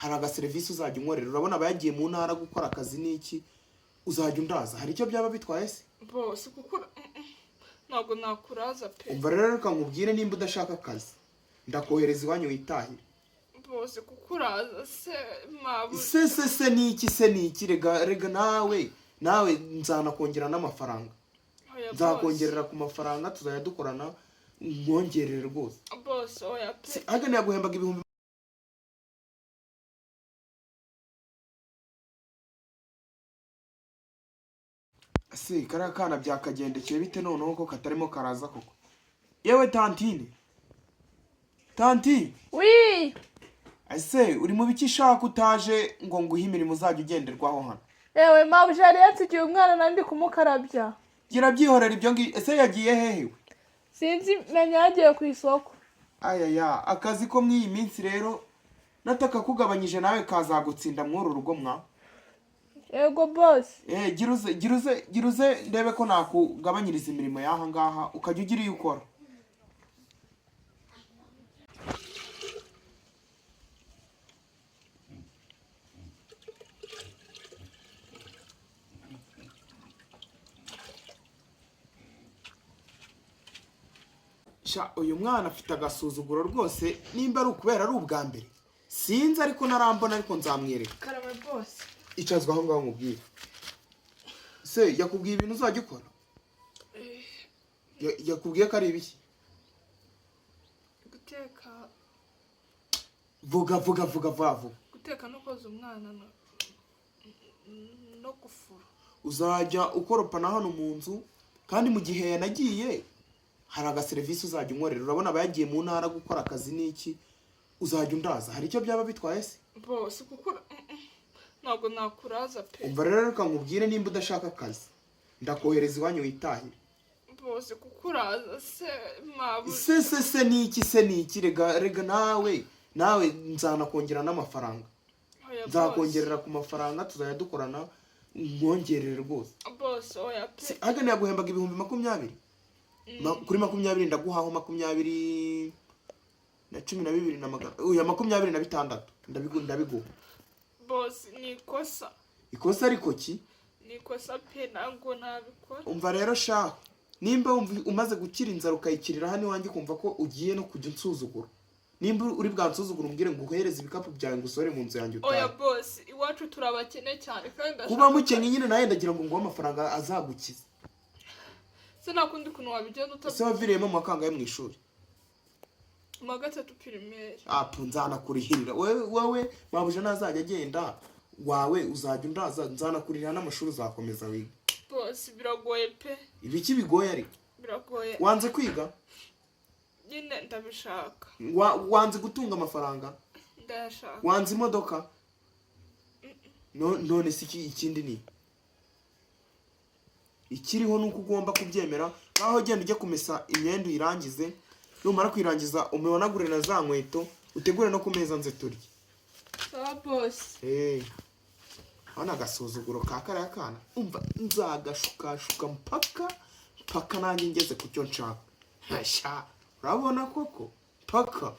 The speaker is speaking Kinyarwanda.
hari agaserivisi uzajya unkorera. Urabona abayagiye mu ntara gukora akazi n'iki uzajya undaza. Hari icyo byaba bitwaye se? Bose kuko ntabwo nakuraza pe. Umva rero reka nkubwire, nimba udashaka akazi ndakohereza iwanyu witahire. Bose kukuraza se mabu. Se niki rega nawe nzanakongera n'amafaranga. Nzakongerera ku mafaranga tuzajya dukorana nkongerere rwose. Bose oya pe. Hagane yaguhembaga ibihumbi se kariya kana byakagendekeye bite noneho ko katarimo karaza koko? Yewe tantine Oui. Ese uri mu biki shaka utaje ngo nguhe imirimo uzajya ugenderwaho hano? Ewe mabuja yari yansigiye umwana nandi kumukarabya. Gira byihorera ibyo ngi. Ese yagiye hehe? Sinzi menya yagiye ku isoko. Ayaya, akazi ko mw'iyi minsi rero nataka kugabanyije nawe kazagutsinda mw'uru rugo mwa. Ego boss. Giruze ndebe ko nakugabanyiriza imirimo yaha ngaha ukajya ugira iyo ukora. Uyu mwana afite agasuzuguro rwose, nimba ari ukubera ari ubwa mbere sinzi, ariko narambona ariko nzamwereka. Karame boss. Icazwa aho ngaho mubwire. Se yakubwiye ibintu uzajya ukora? Yakubwiye ko ari ibiki? Guteka. Vuga. Guteka no koza umwana no gufura. Uzajya ukoropana hano mu nzu, kandi mu gihe yanagiye hari agaserivisi uzajya unkorera. Urabona abayagiye mu ntara gukora akazi n'iki uzajya undaza. Hari icyo byaba bitwaye se? Bose kuko ntabwo nakuraza pe. Umva rero reka nkubwire, nimba udashaka akazi ndakohereza iwanyu witahire. Bose kukuraza se mabu. Se niki rega nawe nzanakongera n'amafaranga. Nzakongerera ku mafaranga tuzajya dukorana nkongerere rwose. Bose oya pe. Hagane yaguhembaga ibihumbi 20. Kuri 20 ndaguhaho 20 na 12 na magana. Uya 26 ndabiguha. Bose ni ikosa. Ikosa ariko ki? Ni ikosa pe, ntabwo nabikora. Umva rero shaho, nimba umaze gukira inzara ukayikirira hano iwanjye kumva ko ugiye no kujya unsuzugura. Nimba uri bwansuzugura umbwire ngo uhereze ibikapu byawe ngo usore mu nzu yanjye utahe. Oya boss, iwacu turabakene cyane kandi ndashaka. Kuba mukennye nyine naye ndagira ngo nguhe amafaranga azagukiza. Se nakundi kuntu wabigenda utazi. Se waviriyemo mu makangaye mu ishuri? Mu 3 primaire. Nzanakurihirira. Wowe babuje nazajya agenda wawe uzajya undaza, nzanakurihira n'amashuri uzakomeza wiga. Boss biragoye pe. Ibiki bigoye ariko? Biragoye. Wanze kwiga? Nyine ndabishaka. Wanze gutunga amafaranga? Ndashaka. Wanze imodoka? None si ikindi ni ikiriho nuko ugomba kubyemera. Aho genda ujye kumesa imyenda uyirangize, numara kwirangiza umibonagure na za nkweto utegure no kumeza nze turye. Sawa boss. Hana gasuzuguro ka kariya kana. Umva nzagashukashuka mpaka nanjye ngeze ku cyo nshaka. Urabona koko paka